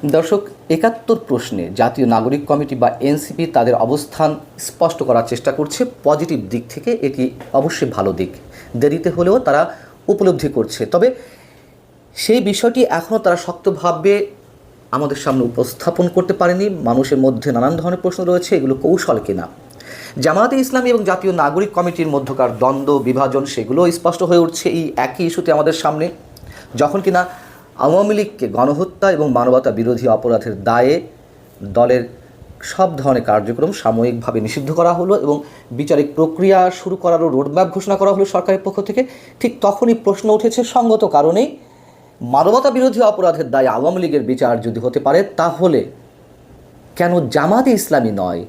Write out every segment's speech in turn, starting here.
দর্শক, ৭১ প্রশ্নে জাতীয় নাগরিক কমিটি বা এনসিপি তাদের অবস্থান স্পষ্ট করার চেষ্টা করছে। পজিটিভ দিক থেকে এটি অবশ্যই ভালো দিক, দেরিতে হলেও তারা উপলব্ধি করছে। তবে সেই বিষয়টি এখনও তারা শক্তভাবে আমাদের সামনে উপস্থাপন করতে পারেনি। মানুষের মধ্যে নানান ধরনের প্রশ্ন রয়েছে, এগুলো কৌশল কিনা। জামায়াতে ইসলামী এবং জাতীয় নাগরিক কমিটির মধ্যকার দ্বন্দ্ব বিভাজন সেগুলো স্পষ্ট হয়ে উঠছে এই একই ইস্যুতে আমাদের সামনে, যখন কিনা আওয়ামী লীগকে গণহত্যা এবং মানবতা বিরোধী অপরাধের দায়ে দলের সব ধরনের কার্যক্রম সাময়িকভাবে নিষিদ্ধ করা হলো এবং বিচারিক প্রক্রিয়া শুরু করারও রোডম্যাপ ঘোষণা করা হলো সরকারের পক্ষ থেকে। ঠিক তখনই প্রশ্ন উঠেছে, সঙ্গত কারণেই মানবতা বিরোধী অপরাধের দায়ে আওয়ামী লীগের বিচার যদি হতে পারে, তাহলে কেন জামায়াতে ইসলামী নয়?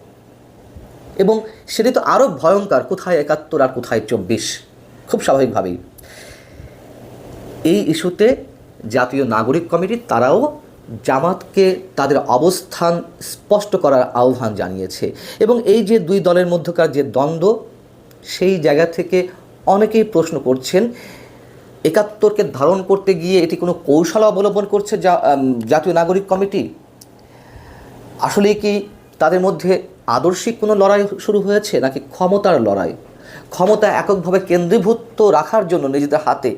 এবং সেটি তো আরও ভয়ঙ্কর, কোথায় ৭১ আর কোথায় ২৪। খুব স্বাভাবিকভাবেই এই ইস্যুতে জাতীয় নাগরিক কমিটি তারাও জামাতকে তাদের অবস্থান স্পষ্ট করার আহ্বান জানিয়েছে। এবং এই যে দুই দলের মধ্যকার যে দ্বন্দ্ব, সেই জায়গা থেকে অনেকেই প্রশ্ন করছেন, ৭১কে ধারণ করতে গিয়ে এটি কোনো কৌশল অবলম্বন করছে জাতীয় নাগরিক কমিটি? আসলে কি তাদের মধ্যে আদর্শিক কোনো লড়াই শুরু হয়েছে, নাকি ক্ষমতার লড়াই? ক্ষমতা এককভাবে কেন্দ্রীভূত রাখার জন্য নিজেদের হাতে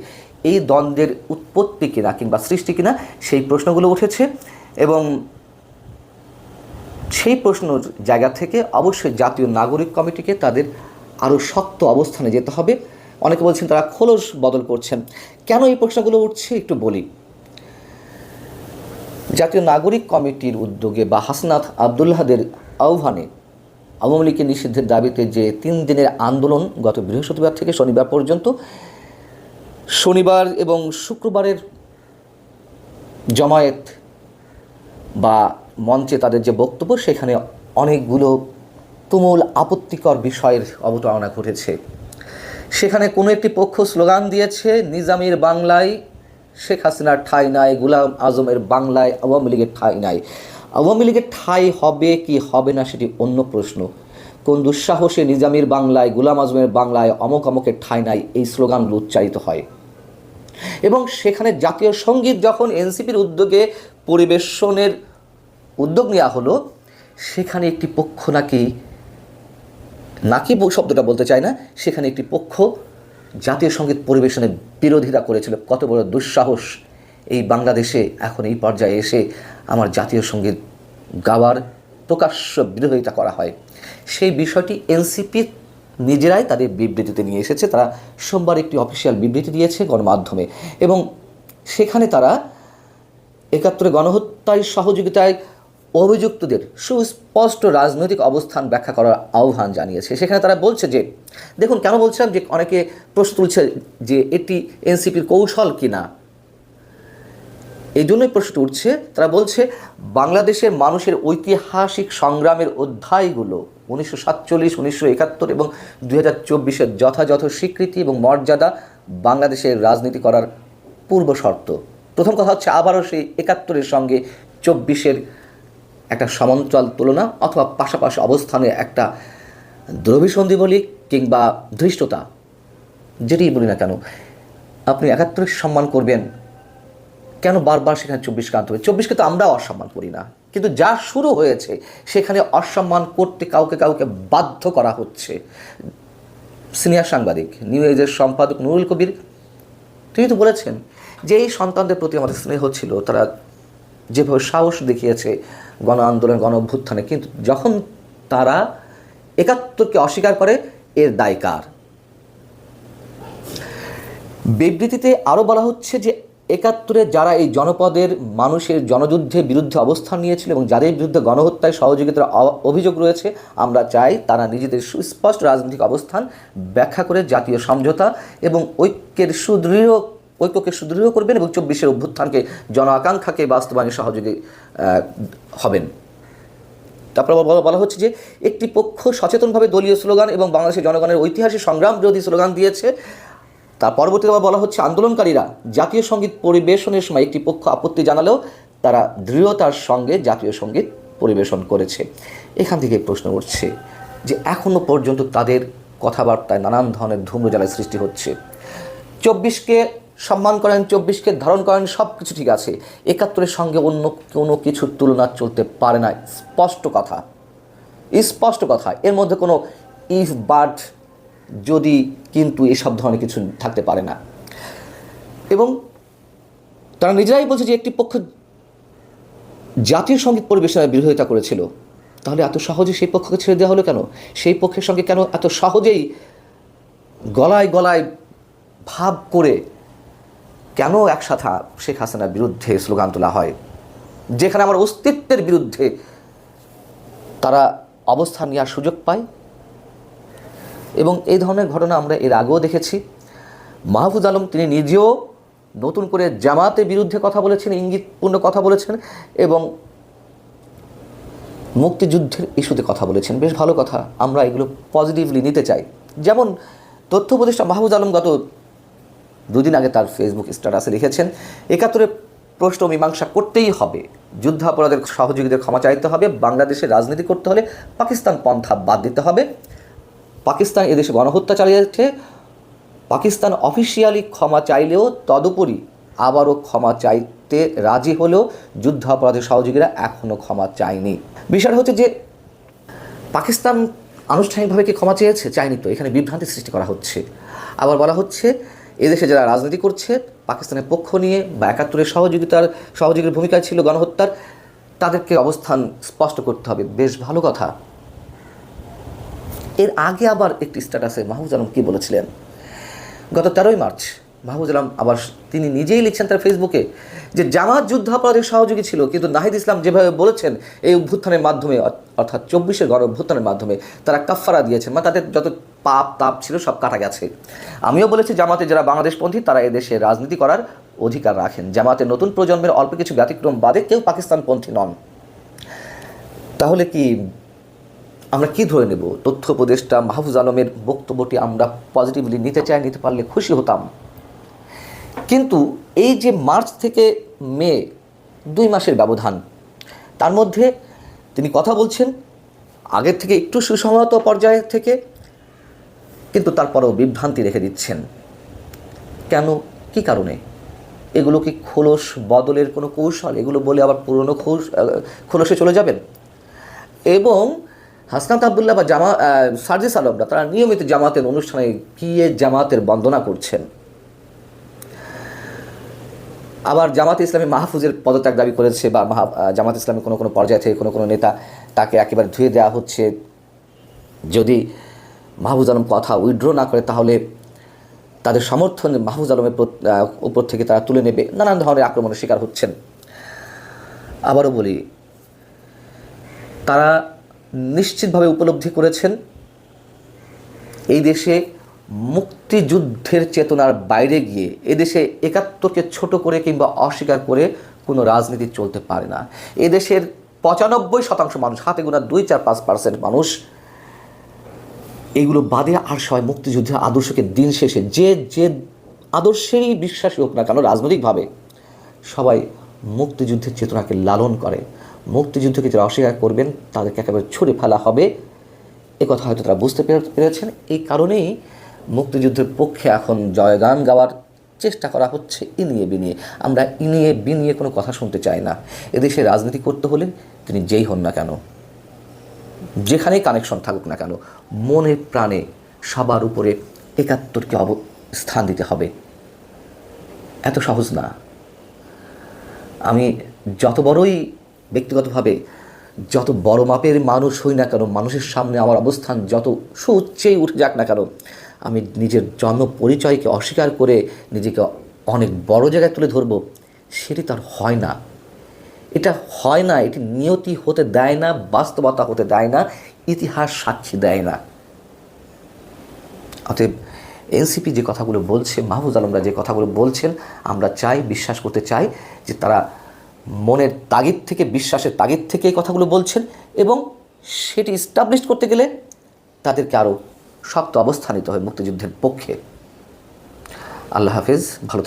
এই দ্বন্দ্বের উৎপত্তি কিনা কিংবা সৃষ্টি কিনা, সেই প্রশ্নগুলো উঠেছে। এবং সেই প্রশ্নের জায়গা থেকে অবশ্যই জাতীয় নাগরিক কমিটিকে তাদের আরও শক্ত অবস্থানে যেতে হবে। অনেকে বলছেন তারা খোলস বদল করছেন। কেন এই প্রশ্নগুলো উঠছে একটু বলি। জাতীয় নাগরিক কমিটির উদ্যোগে বা হাসনাত আবদুল্লাহদের আহ্বানে আওয়ামী লীগের নিষিদ্ধের দাবিতে যে ৩ দিনের আন্দোলন গত বৃহস্পতিবার থেকে শনিবার পর্যন্ত, শনিবার এবং শুক্রবারের জমায়েত বা মঞ্চে তাদের যে বক্তব্য, সেখানে অনেকগুলো তুমুল আপত্তিকর বিষয়ের অবতারণা ঘটেছে। সেখানে কোনো একটি পক্ষ স্লোগান দিয়েছে, নিজামীর বাংলায় শেখ হাসিনার ঠাঁই নাই, গোলাম আজমের বাংলায় আওয়ামী লীগের ঠাঁই নাই। আওয়ামী লীগের ঠাঁই হবে কি হবে না সেটি অন্য প্রশ্ন। কোন দুঃসাহসে নিজামীর বাংলায়, গোলাম আজমের বাংলায় অমক অমকের ঠাঁই নাই এই স্লোগানগুলো উচ্চারিত হয়। এবং সেখানে জাতীয় সঙ্গীত যখন এনসিপির উদ্যোগে পরিবেশনের উদ্যোগ নেওয়া হলো, সেখানে একটি পক্ষ নাকি শব্দটা বলতে চায় না, সেখানে একটি পক্ষ জাতীয় সঙ্গীত পরিবেশনের বিরোধিতা করেছিল। কত বড় দুঃসাহস এই বাংলাদেশে এখন এই পর্যায়ে এসে আমার জাতীয় সঙ্গীত গাওয়ার প্রকাশ্য বিরোধিতা করা হয়। সেই বিষয়টি এনসিপি নিজেরাই তাদের বিবৃতিতে নিয়ে এসেছে। তারা সোমবার একটি অফিসিয়াল বিবৃতি দিয়েছে গণমাধ্যমে, এবং সেখানে তারা ৭১ গণহত্যায় সহযোগিতায় অভিযুক্তদের সুস্পষ্ট রাজনৈতিক অবস্থান ব্যাখ্যা করার আহ্বান জানিয়েছে। সেখানে তারা বলছে যে, দেখুন কেন বলছিলাম যে অনেকে প্রশ্ন তুলছে যে এটি এনসিপির কৌশল কিনা, এই জন্যই প্রশ্ন উঠছে। তারা বলছে, বাংলাদেশের মানুষের ঐতিহাসিক সংগ্রামের অধ্যায়গুলো ১৯৪৭, ১৯৭১ এবং ২০২৪-এর যথাযথ স্বীকৃতি এবং মর্যাদা বাংলাদেশের রাজনীতি করার পূর্ব শর্ত। প্রথম কথা হচ্ছে, আবারও সেই ৭১-এর সঙ্গে ২৪-এর একটা সমান্তরাল তুলনা অথবা পাশাপাশি অবস্থানে একটা দ্রবিসন্ধি বলি কিংবা ধৃষ্টতা, যেটি বলি না কেন, আপনি ৭১-এর সম্মান করবেন, কেন বারবার সেখানে ২৪কে আনতে হবে? ২৪কে তো আমরাও অসম্মান করি না, কিন্তু যা শুরু হয়েছে সেখানে অসম্মান করতে কাউকে কাউকে বাধ্য করা হচ্ছে। সিনিয়র সাংবাদিক, নিউ এজের সম্পাদক নুরুল কবির, তিনি তো বলেছেন যে এই সন্তানদের প্রতি আমাদের স্নেহ ছিল, তারা যেভাবে সাহস দেখিয়েছে গণ আন্দোলন, গণ অভ্যুত্থানে, কিন্তু যখন তারা ৭১কে অস্বীকার করে, এর দায় কার? বিবৃতিতে আরও বলা হচ্ছে যে ৭১-এ যারা এই জনপদের মানুষের জনযুদ্ধের বিরুদ্ধে অবস্থান নিয়েছিল এবং যাদের বিরুদ্ধে গণহত্যায় সহযোগিতার অভিযোগ রয়েছে, আমরা চাই তারা নিজেদের সুস্পষ্ট রাজনৈতিক অবস্থান ব্যাখ্যা করে জাতীয় সমঝোতা এবং ঐক্যকে সুদৃঢ় করবেন এবং ২৪-এর অভ্যুত্থানকে, জন আকাঙ্ক্ষাকে বাস্তবায়নে সহযোগী হবেন। তারপর বলা হচ্ছে যে একটি পক্ষ সচেতনভাবে দলীয় স্লোগান এবং বাংলাদেশের জনগণের ঐতিহাসিক সংগ্রাম বিরোধী স্লোগান দিয়েছে। তার পরবর্তীতে বলা হচ্ছে, আন্দোলনকারীরা জাতীয় সঙ্গীত পরিবেশনের সময় একটি পক্ষ আপত্তি জানালেও তারা দৃঢ়তার সঙ্গে জাতীয় সঙ্গীত পরিবেশন করেছে। এখান থেকে প্রশ্ন উঠছে যে এখনও পর্যন্ত তাদের কথাবার্তায় নানান ধরনের ধূম্রজালের সৃষ্টি হচ্ছে। ২৪কে সম্মান করেন, 24কে ধারণ করেন, সব কিছু ঠিক আছে। 71-এর সঙ্গে অন্য কোনো কিছুর তুলনা চলতে পারে না। স্পষ্ট কথা, স্পষ্ট কথা। এর মধ্যে কোনো ইফ, বাট, যদি, কিন্তু এসব ধরনের কিছু থাকতে পারে না। এবং তারা নিজেরাই বলছে যে একটি পক্ষ জাতীয় সঙ্গীত পরিবেশনার বিরোধিতা করেছিল, তাহলে এত সহজে সেই পক্ষকে ছেড়ে দেওয়া হলো কেন? সেই পক্ষের সঙ্গে কেন এত সহজেই গলায় গলায় ভাব করে কেন একসাথে শেখ হাসিনার বিরুদ্ধে স্লোগান তোলা হয়, যেখানে আমার অস্তিত্বের বিরুদ্ধে তারা অবস্থান নেওয়ার সুযোগ পায়? এবং এই ধরনের ঘটনা আমরা এর আগেও দেখেছি। মাহফুজ আলম তিনি নিজেও নতুন করে জামাতের বিরুদ্ধে কথা বলেছেন, ইঙ্গিতপূর্ণ কথা বলেছেন, এবং মুক্তিযুদ্ধের ইস্যুতে কথা বলেছেন। বেশ ভালো কথা, আমরা এগুলো পজিটিভলি নিতে চাই। যেমন তথ্য উপদেষ্টা মাহফুজ আলম গত দুদিন আগে তার ফেসবুক স্ট্যাটাসে লিখেছেন, 71-এর প্রশ্ন মীমাংসা করতেই হবে, যুদ্ধাপরাধের সহযোগীদের ক্ষমা চাইতে হবে, বাংলাদেশে রাজনীতি করতে হলে পাকিস্তান পন্থা বাদ দিতে হবে, পাকিস্তান এদেশে গণহত্যা চালিয়েছে, পাকিস্তান অফিসিয়ালি ক্ষমা চাইলেও তদুপরি আবারও ক্ষমা চাইতে রাজি হলেও যুদ্ধাপরাধের সহযোগীরা এখনও ক্ষমা চায়নি। বিষয়টা হচ্ছে যে পাকিস্তান আনুষ্ঠানিকভাবে কি ক্ষমা চেয়েছে? চায়নি তো। এখানে বিভ্রান্তি সৃষ্টি করা হচ্ছে। আবার বলা হচ্ছে এদেশে যারা রাজনীতি করছে পাকিস্তানের পক্ষ নিয়ে বা 71-এর সহযোগীর ভূমিকায় ছিল গণহত্যার, তাদেরকে অবস্থান স্পষ্ট করতে হবে। বেশ ভালো কথা। এর আগে আবার একটি স্ট্যাটাসে মাহফুজ আলম কী বলেছিলেন? গত 13ই মার্চ মাহফুজ আলম আবার তিনি নিজেই লিখছেন তার ফেসবুকে যে জামাত যুদ্ধাপরাধের সহযোগী ছিল, কিন্তু নাহিদ ইসলাম যেভাবে বলেছেন এই অভ্যুত্থানের মাধ্যমে, অর্থাৎ 24-এর গণ অভ্যুত্থানের মাধ্যমে তারা কাফফারা দিয়েছেন, মানে তাদের যত পাপ তাপ ছিল সব কাটা গেছে। আমিও বলেছি জামাতে যারা বাংলাদেশপন্থী তারা এদেশে রাজনীতি করার অধিকার রাখেন। জামাতের নতুন প্রজন্মের অল্প কিছু ব্যতিক্রম বাদে কেউ পাকিস্তানপন্থী নন। তাহলে কি আমরা কি ধরে নেব? তথ্য উপদেষ্টা মাহফুজ আলমের বক্তব্যটি আমরা পজিটিভলি নিতে চাই, নিতে পারলে খুশি হতাম। কিন্তু এই যে মার্চ থেকে মে 2 মাসের ব্যবধান, তার মধ্যে তিনি কথা বলছেন আগের থেকে একটু সুসংহত পর্যায়ে থেকে, কিন্তু তারপরেও বিভ্রান্তি রেখে দিচ্ছেন। কেন? কি কারণে? এগুলো কি খোলস বদলের কোনো কৌশল? এগুলো বলে আবার পুরনো খোলসে চলে যাবেন? এবং হাসনাত আবদুল্লাহ বা সার্জিস আলমরা তারা নিয়মিত জামাতের অনুষ্ঠানে গিয়ে জামাতের বন্দনা করছেন। আবার জামাত ইসলামী মাহফুজের পদত্যাগ দাবি করেছে, বা জামাত ইসলামী কোনো পর্যায়ে থেকে কোনো নেতা তাকে একেবারে ধুয়ে দেওয়া হচ্ছে, যদি মাহফুজ আলম কথা উইথড্র না করে তাহলে তাদের সমর্থন মাহফুজ আলমের উপর থেকে তারা তুলে নেবে। নানান ধরনের আক্রমণের শিকার হচ্ছেন। আবারও বলি, তারা নিশ্চিতভাবে উপলব্ধি করেছেন এই দেশে মুক্তিযুদ্ধের চেতনার বাইরে গিয়ে এদেশে 71-কে ছোট করে কিংবা অস্বীকার করে কোনো রাজনীতি চলতে পারে না। এদেশের 95% মানুষ, হাতে গোনা 2-4-5% মানুষ এগুলো বাদে আর সবাই মুক্তিযুদ্ধের আদর্শকে দিন শেষে যে আদর্শেরই বিশ্বাসী হোক না কেন রাজনৈতিকভাবে, সবাই মুক্তিযুদ্ধের চেতনাকে লালন করে। মুক্তিযুদ্ধকে যারা অস্বীকার করবেন তাদেরকে একেবারে ছুঁড়ে ফেলা হবে, এ কথা হয়তো তারা বুঝতে পেরেছেন। এই কারণেই মুক্তিযুদ্ধের পক্ষে এখন জয়গান গাওয়ার চেষ্টা করা হচ্ছে ইনিয়ে বিনিয়ে। আমরা ইনিয়ে বিনিয়ে কোনো কথা শুনতে চাই না। এদেশে রাজনীতি করতে হলে তিনি যেই হন না কেন, যেখানেই কানেকশন থাকুক না কেন, মনে প্রাণে সবার উপরে 71-কে স্থান দিতে হবে। এত সহজ না। আমি যত বড়ই ব্যক্তিগতভাবে যত বড় মাপের মানুষ হই না কেন, মানুষের সামনে আমার অবস্থান যত সুউচ্চেই উঠে যাক না কেন, আমি নিজের জন্ম পরিচয়কে অস্বীকার করে নিজেকে অনেক বড় জায়গায় তুলে ধরব, সেটি তার হয় না। এটা হয় না, এটি নিয়তি হতে দেয় না, বাস্তবতা হতে দেয় না, ইতিহাস সাক্ষী দেয় না। অতএব এনসিপি যে কথাগুলো বলছে, মাহফুজ আলমরা যে কথাগুলো বলছেন, আমরা চাই, বিশ্বাস করতে চাই যে তারা মনের তাগিদ থেকে, বিশ্বাসের তাগিদ থেকে এই কথাগুলো বলছেন, এবং সেটি এস্টাবলিশ করতে গেলে তাদেরকে আরও শক্ত অবস্থান নিতে হয় মুক্তিযুদ্ধের পক্ষে। আল্লাহ হাফেজ, ভালো।